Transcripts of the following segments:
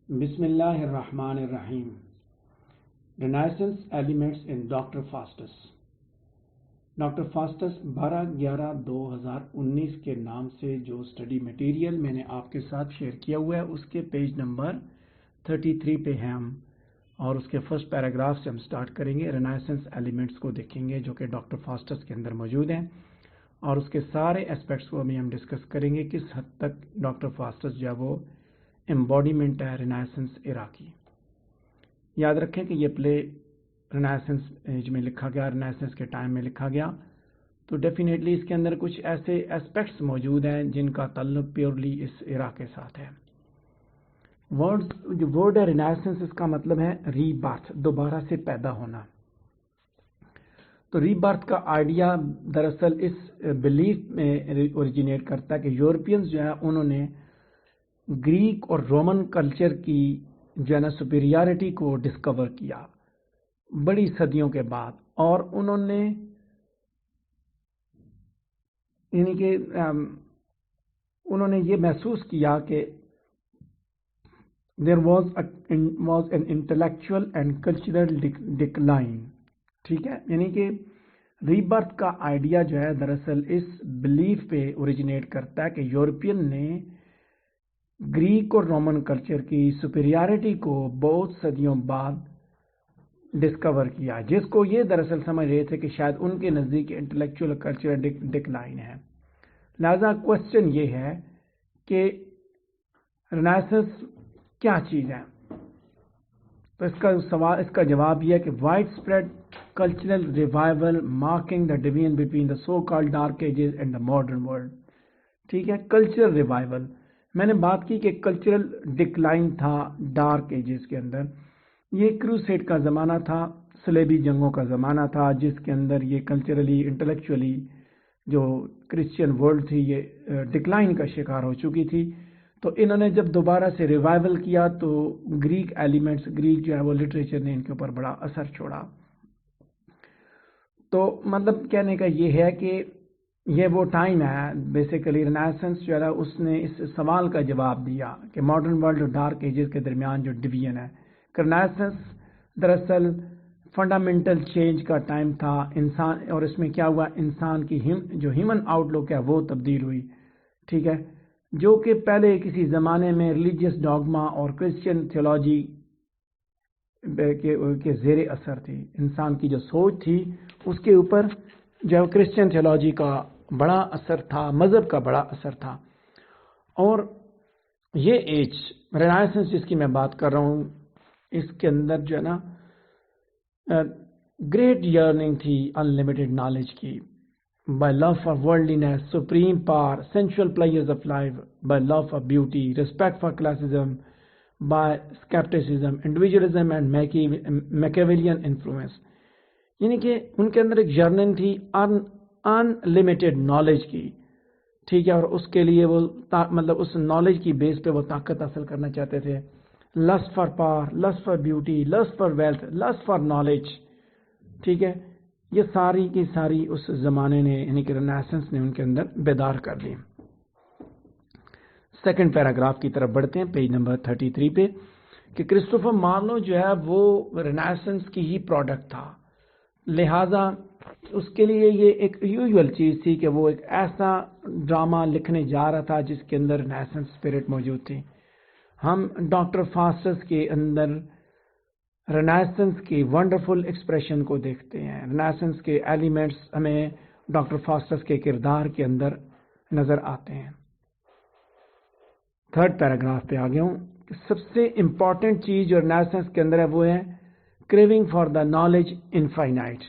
بسم اللہ الرحمن الرحیم. Renaissance elements in Doctor فاسٹس. Doctor فاسٹس 12/11/2019 کے نام سے جو اسٹڈی مٹیریل میں نے آپ کے ساتھ شیئر کیا ہوا ہے اس کے پیج نمبر 33 پہ ہیں ہم، اور اس کے فرسٹ پیراگراف سے ہم سٹارٹ کریں گے. رینیسنس ایلیمنٹس کو دیکھیں گے جو کہ ڈاکٹر فاسٹس کے اندر موجود ہیں، اور اس کے سارے اسپیکٹس کو ہم ڈسکس کریں گے کس حد تک ڈاکٹر فاسٹس جو ہے وہ امبوڈیمنٹ ہے رینیسنس ایرا کی. یاد رکھیں کہ یہ پلے رینیسنس ایج میں لکھا گیا، رینیسنس کے ٹائم میں لکھا گیا، تو ڈیفینیٹلی اس کے اندر کچھ ایسے اسپیکٹس موجود ہیں جن کا تعلق پیورلی اس ایرا کے ساتھ ہے. جو ورڈ ہے رینیسنس، اس کا مطلب ہے ری برتھ، دوبارہ سے پیدا ہونا. تو ری برتھ کا آئیڈیا دراصل اس بلیف میں اوریجنیٹ کرتا ہے کہ یورپینز جو ہے انہوں نے گریک اور رومن کلچر کی جو ہے نا سپیریارٹی کو ڈسکور کیا بڑی صدیوں کے بعد، اور انہوں نے یعنی کہ انہوں نے یہ محسوس کیا کہ there was an intellectual and cultural decline. ٹھیک ہے، یعنی کہ ری برتھ کا آئیڈیا جو ہے دراصل اس بلیف پہ اوریجنیٹ کرتا ہے کہ یورپین نے گریک اور رومن کلچر کی سپیریارٹی کو بہت صدیوں بعد ڈسکور کیا، جس کو یہ دراصل سمجھ رہے تھے کہ شاید ان کے نزدیک انٹلیکچوئل کلچر ڈکلائن ہے. لہذا کوشچن یہ ہے کہ رینیسنس کیا چیز ہے؟ تو اس کا جواب یہ ہے کہ wide spread cultural revival marking the division between the so called dark ages and the modern world. ٹھیک ہے، کلچرل ریوائول، میں نے بات کی کہ کلچرل ڈکلائن تھا ڈارک ایجز کے اندر. یہ کروسیڈ کا زمانہ تھا، صلیبی جنگوں کا زمانہ تھا، جس کے اندر یہ کلچرلی انٹلیکچولی جو کرسچین ورلڈ تھی یہ ڈکلائن کا شکار ہو چکی تھی. تو انہوں نے جب دوبارہ سے ریوائول کیا تو گریک ایلیمنٹس، گریک جو ہے وہ لٹریچر نے ان کے اوپر بڑا اثر چھوڑا. تو مطلب کہنے کا یہ ہے کہ یہ وہ ٹائم ہے بیسیکلی رینیسنس جو ہے اس نے اس سوال کا جواب دیا کہ ماڈرن ورلڈ اور ڈارک ایجز کے درمیان جو ڈویژن ہے. رینیسنس دراصل فنڈامنٹل چینج کا ٹائم تھا انسان، اور اس میں کیا ہوا، انسان کی جو ہیومن آؤٹ لک ہے وہ تبدیل ہوئی. ٹھیک ہے، جو کہ پہلے کسی زمانے میں ریلیجیس ڈاگما اور کرسچین تھیولوجی کے زیر اثر تھی. انسان کی جو سوچ تھی اس کے اوپر جو کرسچین تھیولوجی کا بڑا اثر تھا، مذہب کا بڑا اثر تھا. اور یہ ایج رینیسنس جس کی میں بات کر رہا ہوں، اس کے اندر جو ہے نا گریٹ یرننگ تھی انلمیٹڈ نالج کی، by love for worldliness, supreme power, sensual pleasures of life, by love for beauty, respect for classism, by skepticism, individualism and Machiavellian influence. یعنی کہ ان کے اندر ایک جرنن تھی انلمیٹڈ نالج کی. ٹھیک ہے، اور اس کے لیے وہ مطلب اس نالج کی بیس پہ وہ طاقت حاصل کرنا چاہتے تھے. List for power, list for beauty, list for wealth, lust for knowledge. ٹھیک ہے، یہ ساری کی ساری اس زمانے نے یعنی کہ رینیسنس نے ان کے اندر بیدار کر لی. سیکنڈ پیراگراف کی طرف بڑھتے ہیں پیج نمبر 33 پہ، کہ کرسٹوفر مارلو جو ہے وہ رینیسنس کی ہی پروڈکٹ تھا. لہٰذا اس کے لیے یہ ایک یوزول چیز تھی کہ وہ ایک ایسا ڈرامہ لکھنے جا رہا تھا جس کے اندر رینیسنس اسپرٹ موجود تھی. ہم ڈاکٹر فاسٹس کے اندر رینیسنس کی ونڈرفل ایکسپریشن کو دیکھتے ہیں. رینیسنس کے ایلیمنٹس ہمیں ڈاکٹر فاسٹس کے کردار کے اندر نظر آتے ہیں. تھرڈ پیراگراف پہ آ گیا ہوں کہ سب سے امپورٹنٹ چیز جو رینیسنس کے اندر ہے وہ ہے craving for the knowledge infinite,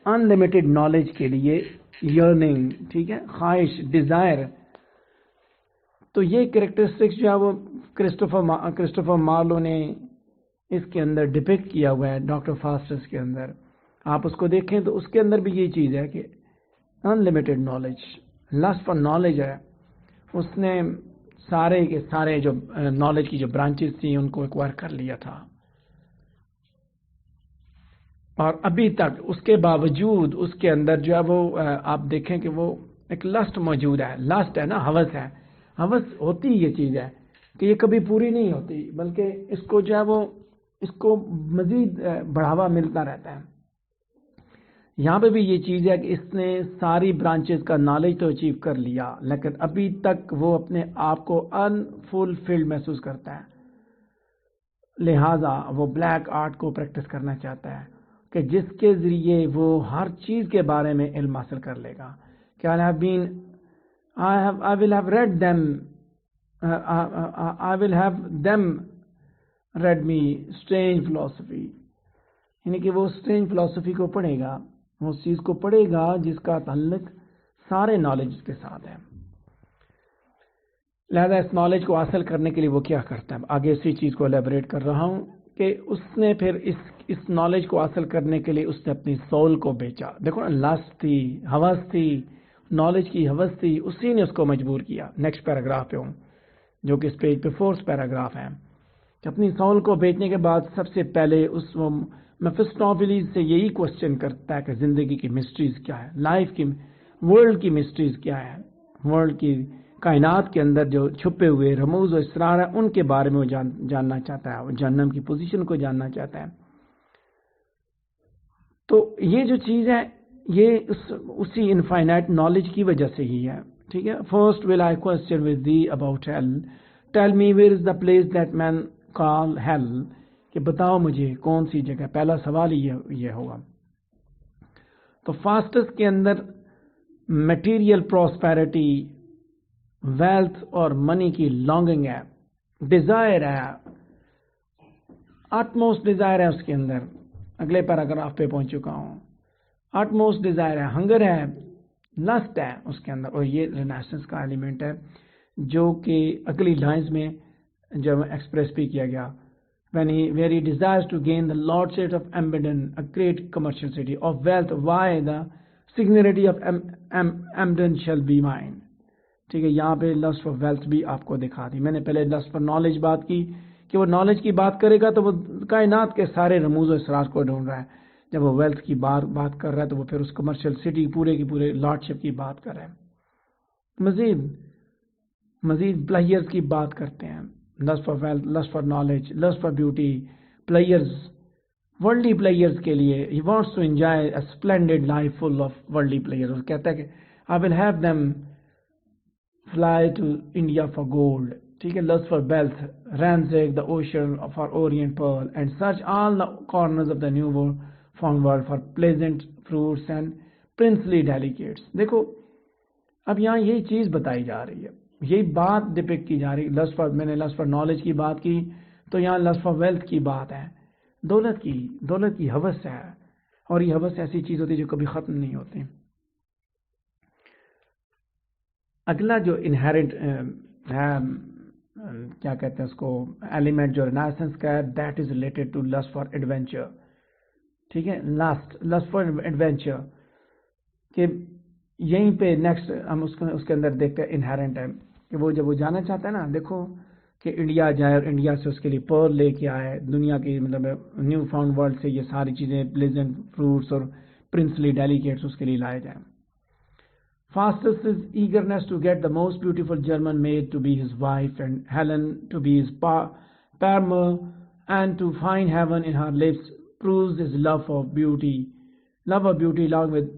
unlimited knowledge کے لیے یرننگ. ٹھیک ہے، خواہش، ڈیزائر. تو یہ کریکٹرسٹکس جو ہے وہ کرسٹوفر مارلو نے اس کے اندر ڈپکٹ کیا ہوا ہے ڈاکٹر فاسٹس کے اندر. آپ اس کو دیکھیں تو اس کے اندر بھی یہ چیز ہے کہ unlimited knowledge, lust for knowledge ہے. اس نے سارے کے سارے جو نالج کی جو برانچز تھیں ان کو ایکوائر کر لیا تھا، اور ابھی تک اس کے باوجود اس کے اندر جو ہے وہ آپ دیکھیں کہ وہ ایک لسٹ موجود ہے. لسٹ ہے نا، ہوس ہے. ہوس ہوتی یہ چیز ہے کہ یہ کبھی پوری نہیں ہوتی، بلکہ اس کو جو ہے وہ اس کو مزید بڑھاوا ملتا رہتا ہے۔ یہاں پہ بھی یہ چیز ہے کہ اس نے ساری برانچز کا نالج تو اچیو کر لیا، لیکن ابھی تک وہ اپنے آپ کو انفلفلڈ محسوس کرتا ہے، لہٰذا وہ بلیک آرٹ کو پریکٹس کرنا چاہتا ہے کہ جس کے ذریعے وہ ہر چیز کے بارے میں علم حاصل کر لے گا کہ I will have read them I will have them read me strange philosophy، یعنی کہ وہ strange philosophy کو پڑھے گا، وہ اس چیز کو پڑھے گا جس کا تعلق سارے نالج کے ساتھ ہے۔ لہذا اس نالج کو حاصل کرنے کے لیے وہ کیا کرتا ہے، آگے اسی چیز کو الیبریٹ کر رہا ہوں کہ اس نے پھر اس نالج کو حاصل کرنے کے لیے اس نے اپنی سول کو بیچا۔ دیکھو نا، لسٹ تھی، ہوس تھی، نالج کی ہوس تھی، اسی نے اس کو مجبور کیا۔ نیکسٹ پیراگراف پہ ہوں جو کہ اس پیج پہ 4th پیراگراف ہے کہ اپنی سول کو بیچنے کے بعد سب سے پہلے اس میفسٹوفیلیس سے یہی کوشچن کرتا ہے کہ زندگی کی مسٹریز کیا ہے، لائف کی، ورلڈ کی مسٹریز کیا ہے، ورلڈ کی کائنات کے اندر جو چھپے ہوئے رموز و اسرار ہیں ان کے بارے میں وہ جاننا چاہتا ہے، وہ جہنم کی پوزیشن کو جاننا چاہتا ہے۔ تو یہ جو چیز ہے یہ اسی انفائنائٹ نالج کی وجہ سے ہی ہے، ٹھیک ہے۔ First will I question with the about hell, tell me where is the place that man call hell, کہ بتاؤ مجھے کون سی جگہ، پہلا سوال یہ ہوگا۔ تو فاسٹس کے اندر میٹیریل پراسپیرٹی، ویلتھ اور منی کی لانگنگ ہے، ڈیزائر ہے، آٹموسٹ ڈیزائر ہے اس کے اندر۔ اگلے پیراگراف پہ پہنچ چکا ہوں۔ آٹموسٹ ڈیزائر ہے، ہنگر ہے، لسٹ ہے اس کے اندر، اور یہ رینیسنس کا ایلیمنٹ ہے جو کہ اگلی لائنز میں جب ایکسپریس بھی کیا گیا، where he desires to gain the lordship of Amberden, a great commercial city of wealth, why the singularity of Amberden shall be mine۔ ٹھیک ہے، یہاں پہ لسٹ فار ویلتھ بھی آپ کو دکھا دی۔ میں نے پہلے لسٹ فار نالج بات کی کہ وہ نالج کی بات کرے گا تو وہ کائنات کے سارے رموز و اسرار کو ڈھونڈ رہا ہے، جب وہ ویلتھ کی بات کر رہا ہے تو وہ پھر اس کمرشل سٹی پورے کی پورے لارڈشپ کی بات کر رہا ہے۔ مزید پلیئرز کی بات کرتے ہیں، lust for wealth, lust for knowledge, lust for beauty, pleasures, worldly pleasures کے لیے ہی wants to enjoy a splendid life full of worldly pleasures. کہتا ہے کہ I will have them fly to India for gold, ٹھیک ہے، lust for wealth, ransack the ocean for orient pearl and search all the corners of the new found world for pleasant fruits and princely delicates. دیکھو اب یہاں یہی چیز بتائی جا رہی ہے، یہی بات ڈپکٹ کی جا رہی ہے۔ میں نے لسٹ فار نالج کی بات کی تو یہاں لسٹ فار ویلتھ کی بات ہے، دولت کی ہوس ہے، اور یہ ہوس ایسی چیز ہوتی ہے جو کبھی ختم نہیں ہوتی۔ اگلا جو انہیرنٹ ہے، کیا کہتے ہیں اس کو، ایلیمنٹ جو رینیسنس کا ہے، that is related to lust for adventure, ٹھیک ہے، لسٹ فار ایڈونچر، کہ یہیں پہ نیکسٹ ہم اس کے اندر دیکھتے ہیں انہیرنٹ ہے کہ وہ جب وہ جانا چاہتا ہے نا، دیکھو کہ انڈیا جائے اور انڈیا سے اس کے لیے پرل لے کے آئے، دنیا کی مطلب نیو فاؤنڈ ورلڈ سے یہ ساری چیزیں، پلیزنٹ فروٹس اور پرنسلی ڈیلیکیٹس اس کے لیے لائے جائیں۔ Faustus' eagerness to get the most beautiful German maid to be his wife and Helen to be his paramour and to find heaven in her lips proves his love of beauty along with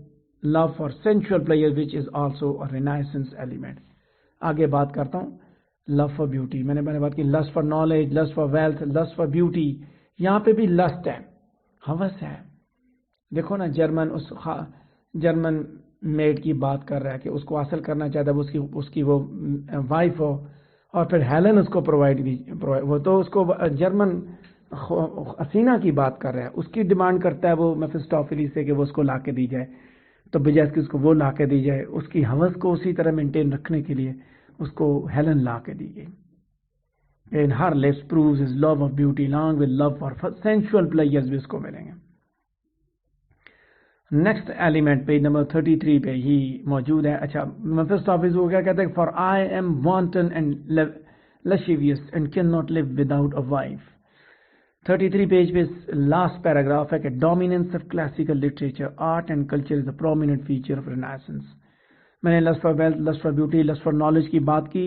love for sensual pleasure, which is also a renaissance element۔ آگے بات کرتا ہوں love for beauty. میں نے بات کی list for knowledge, lust for wealth, lust for beauty, یہاں پہ بھی لسٹ ہے، ہوس ہے۔ دیکھو نا، جرمن میڈ کی بات کر رہا ہے کہ اس کو حاصل کرنا چاہتا ہے، اس کی وہ وائف ہو، اور پھر ہیلن اس کو وہ تو اس کو جرمن حسینہ کی بات کر رہا ہے، اس کی ڈیمانڈ کرتا ہے وہ میفسٹوفیلیس سے کہ وہ اس کو لا کے دی جائے، تو بجائے کہ اس کو وہ لا کے دی جائے، اس کی ہوس کو اسی طرح مینٹین رکھنے کے لیے اس کو ہیلن لا کے دی گئی۔ In her lips proves his love of beauty along with love for sensual pleasures بھی اس کو ملیں گے۔ نیکسٹ ایلیمنٹ پیج نمبر 33 پہ ہی موجود ہے۔ اچھا، میفسٹوفیلیس وہ کیا کہتا ہے، for I am wanton and lascivious and cannot live without a wife۔ 33 page پہ لاسٹ پیراگراف ہے کہ dominance of classical literature, art and culture is a prominent feature of renaissance. میں نے list for wealth, lust for beauty, list for knowledge کی بات کی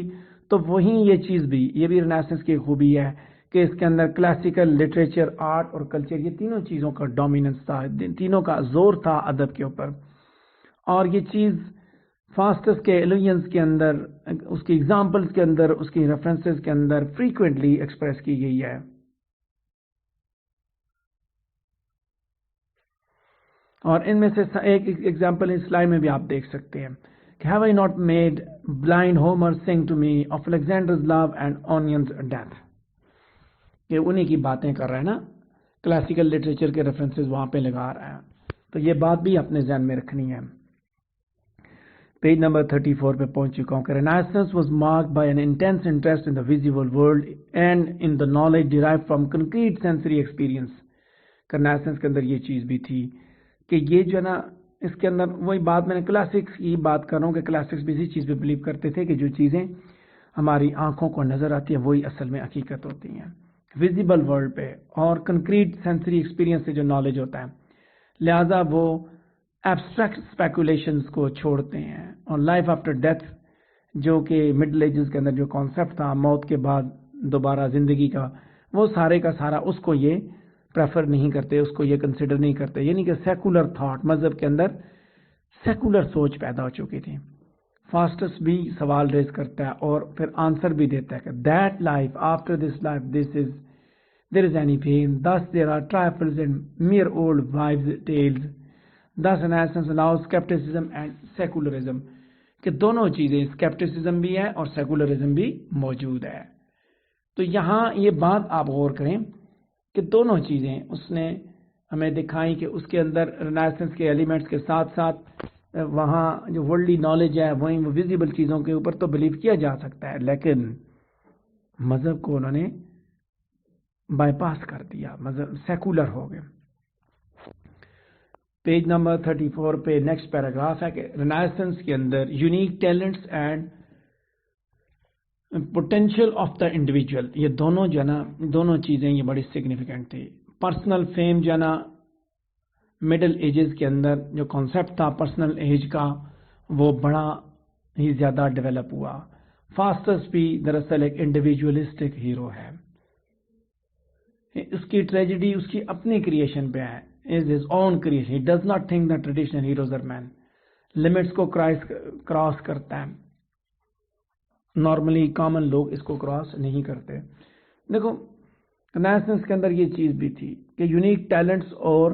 تو وہیں یہ چیز بھی، یہ بھی رینیسنس کی خوبی ہے کہ اس کے اندر کلاسیکل لٹریچر، آرٹ اور کلچر، یہ تینوں چیزوں کا ڈومیننس تھا، تینوں کا زور تھا ادب کے اوپر. اور یہ چیز فاسٹس کے ایلیجنس کے اندر، اس کی ایگزامپلس کے اندر، اس کی ریفرنسز کے اندر فریکوینٹلی ایکسپریس کی گئی ہے. اور ان میں سے ایک ایگزامپل اس سلائڈ میں بھی آپ دیکھ سکتے ہیں کہ have I not made blind Homer sing to me of Alexander's love and Onion's death. یہ انہی کی باتیں کر رہا ہے نا، کلاسیکل لٹریچر کے ریفرنسز وہاں پہ لگا رہا ہے. تو یہ بات بھی اپنے ذہن میں رکھنی ہے. پیج نمبر 34 پہ پہنچ چکا ہوں کہ Renaissance was marked by an intense interest in the visible world and in the knowledge derived from concrete sensory experience. Renaissance کے اندر یہ چیز بھی تھی کہ یہ جو ہے نا، اس کے اندر وہی بات، میں نے کلاسکس کی بات کر رہا ہوں کہ کلاسکس بھی اسی چیز پہ بلیو کرتے تھے کہ جو چیزیں ہماری آنکھوں کو نظر آتی ہیں وہی اصل میں حقیقت ہوتی ہیں، ویزیبل ورلڈ پہ اور کنکریٹ سینسری ایکسپیرینس سے جو نالج ہوتا ہے. لہٰذا وہ ایبسٹریکٹ اسپیکولیشنز کو چھوڑتے ہیں. اور لائف آفٹر ڈیتھ، جو کہ مڈل ایجز کے اندر جو کانسیپٹ تھا موت کے بعد دوبارہ زندگی کا، وہ سارے کا سارا اس کو یہ پریفر نہیں کرتے، اس کو یہ کنسیڈر نہیں کرتے. یعنی کہ سیکولر تھاٹ، مذہب کے اندر سیکولر سوچ پیدا ہو چکی تھی. فاسٹس بھی سوال ریز کرتا ہے اور پھر آنسر بھی دیتا ہے کہ that life after this life this is there is any pain this there are trifles and mere old wives tales this renaissance allows scepticism and secularism, کہ دونوں چیزیں، اسکیپٹسزم بھی ہے اور سیکولرزم بھی موجود ہے. تو یہاں یہ بات آپ غور کریں کہ دونوں چیزیں اس نے ہمیں دکھائی کہ اس کے اندر رینیسنس کے ایلیمنٹس کے ساتھ ساتھ وہاں جو ورلڈلی نالج ہے وہیں وہ ویزیبل چیزوں کے اوپر تو بلیو کیا جا سکتا ہے، لیکن مذہب کو انہوں نے بائی پاس کر دیا، مذہب سیکولر ہو گئے. پیج نمبر 34 پہ نیکسٹ پیراگراف ہے کہ رینیسنس کے اندر unique talents and potential of the individual, یہ دونوں جو ہے نا، دونوں چیزیں یہ بڑی سگنیفیکنٹ تھی. پرسنل فیم جو ہے نا، مڈل ایجز کے اندر جو کانسیپٹ تھا پرسنل ایج کا وہ بڑا ہی زیادہ ڈیولپ ہوا. فاسٹس بھی دراصل ایک انڈیویجولسٹک ہیرو ہے. اس کی ٹریجڈی اس کی اپنی کریشن پہ ہے، is his own creation. He does not think the traditional heroes are men. Limits کو کراس کرتا ہے، نارملی کامن لوگ اس کو کراس نہیں کرتے. دیکھو رینیسنس کے اندر یہ چیز بھی تھی کہ یونیک ٹیلنٹس اور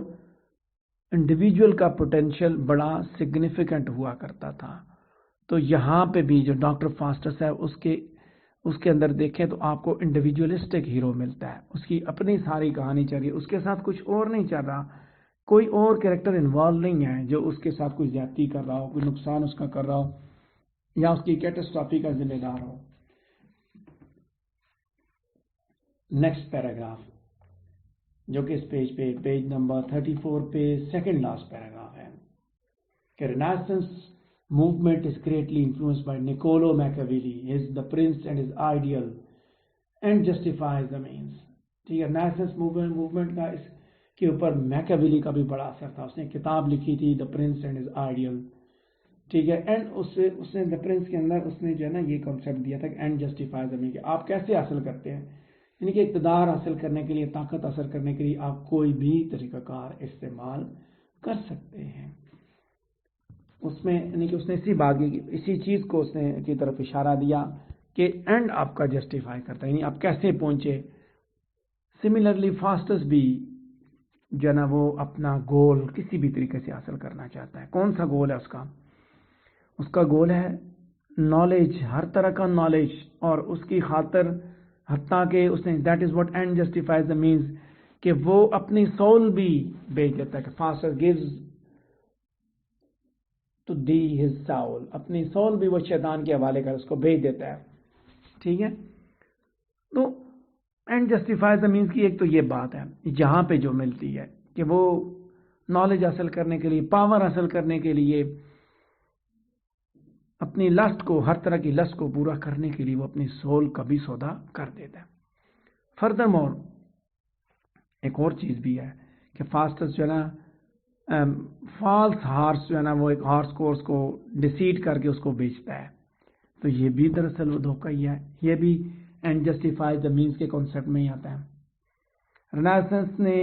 انڈیویجول کا پوٹینشیل بڑا سگنیفیکنٹ ہوا کرتا تھا. تو یہاں پہ بھی جو ڈاکٹر فاسٹس ہے اس کے اندر دیکھیں تو آپ کو انڈیویجولسٹک ہیرو ملتا ہے. اس کی اپنی ساری کہانی چل رہی ہے، اس کے ساتھ کچھ اور نہیں چل رہا، کوئی اور کریکٹر انوالو نہیں ہے جو اس کے ساتھ کوئی زیادتی کر رہا ہو، کوئی نقصان اس کا کر رہا ہو یا اس کی کیٹاسٹرافی کا ذمہ دار ہو. نیکسٹ پیراگراف جو کہ اس پیج پہ پیج نمبر 34 پہ سیکنڈ لاسٹ پیراگراف ہے کہ renaissance movement is greatly influenced by Niccolo Machiavelli, his The Prince and his Ideal, and justifies the means. ٹھیک ہے، رینیسنس موومنٹ کا اس کے اوپر میکیاویلی کا بھی بڑا اثر تھا. اس نے کتاب لکھی تھی The Prince and his Ideal. ٹھیک ہے، اینڈ اس نے The Prince کے اندر اس نے جو ہے نا یہ کانسیپٹ دیا تھا کہ اینڈ جسٹیفائز دا مینس، کہ آپ کیسے حاصل کرتے ہیں، یعنی کہ اقتدار حاصل کرنے کے لیے، طاقت حاصل کرنے کے لیے آپ کوئی بھی طریقہ کار استعمال کر سکتے ہیں. اس میں یعنی کہ اس نے اسی بات کی، اسی چیز کو اس نے کی طرف اشارہ دیا کہ اینڈ آپ کا جسٹیفائی کرتا ہے، یعنی آپ کیسے پہنچے. سملرلی فاسٹس بھی جو ہے نا وہ اپنا گول کسی بھی طریقے سے حاصل کرنا چاہتا ہے. کون سا گول ہے اس کا گول ہے نالج، ہر طرح کا نالج، اور اس کی خاطر حتیٰ کہ اس نے that is what end justifies the means کہ وہ اپنی سول بھی بیچ دیتا ہے. کہ Faustus gives to the his soul, اپنی سول بھی وہ شیطان کے حوالے کر اس کو بھیج دیتا ہے. ٹھیک ہے، تو اینڈ جسٹیفائز دا مینس کی ایک تو یہ بات ہے جہاں پہ جو ملتی ہے کہ وہ نالج حاصل کرنے کے لیے، پاور حاصل کرنے کے لیے، اپنی لسٹ کو، ہر طرح کی لسٹ کو پورا کرنے کے لیے وہ اپنی سول کا بھی سودا کر دیتا ہے. فردر مور ایک اور چیز بھی ہے کہ فاسٹس جو ہے نا فالس ہارس جو ہے نا وہ ایک ہارس کورس کو ڈیسیڈ کر کے اس کو بیچتا ہے. تو یہ بھی دراصل وہ دھوکہ ہی ہے، یہ بھی اینڈ جسٹیفائز دا مینس کے کانسیپٹ میں ہی آتا ہے۔ رینیسنس نے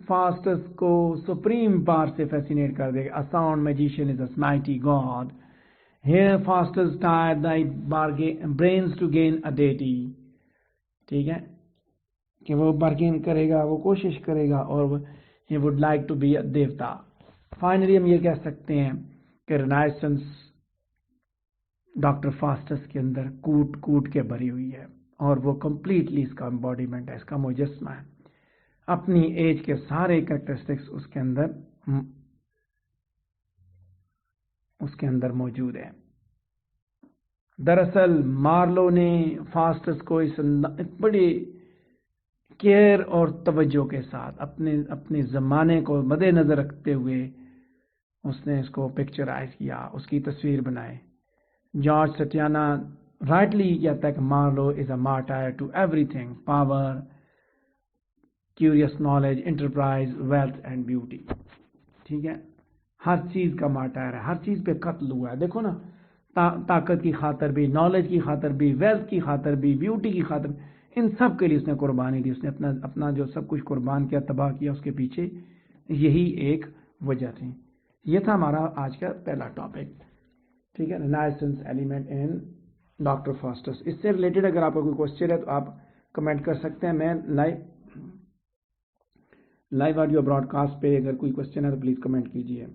فاسٹس کو سپریم پاور سے فیسینیٹ کر دیا، a sound magician is a mighty god. Here fastest tired thy brains to gain a deity. ٹھیک ہے کہ وہ بارگین کرے گا، وہ کوشش کرے گا، اور he would like to be a دیوتا۔ فائنلی ہم یہ کہہ سکتے ہیں کہ رینیسنس ڈاکٹر فاسٹس کے اندر کوٹ کوٹ کے بھری ہوئی ہے، اور وہ کمپلیٹلی اس کا امبوڈیمنٹ ہے، اس کا مجسمہ ہے۔ اپنی ایج کے سارے کریکٹرسٹکس اس کے اندر موجود ہے۔ دراصل مارلو نے فاسٹس کو اس بڑی کیئر اور توجہ کے ساتھ اپنے زمانے کو مد نظر رکھتے ہوئے اس نے اس کو پکچرائز کیا، اس کی تصویر بنائے۔ جارج سٹیانا رائٹلی کہتا ہے کہ Marlowe is a martyr to everything, power, curious knowledge, enterprise, wealth and beauty. ٹھیک ہے، ہر چیز کا مارٹائر ہے، ہر چیز پہ قتل ہوا ہے۔ دیکھو نا، طاقت کی خاطر بھی، نالج کی خاطر بھی، ویلتھ کی خاطر بھی، بیوٹی کی خاطر بھی، ان سب کے لیے اس نے قربانی دی، اس نے اپنا جو سب کچھ قربان کیا، تباہ کیا، اس کے پیچھے یہی ایک وجہ تھی۔ یہ تھا ہمارا آج کا پہلا ٹاپک، ٹھیک ہے، renaissance element in Doctor Faustus. اس سے ریلیٹڈ اگر آپ کا کوئی کوشچن ہے تو آپ کمنٹ کر سکتے ہیں۔ میں لائیو آڈیو براڈ کاسٹ پہ اگر کوئی کوشچن ہے تو پلیز کمنٹ کیجیے۔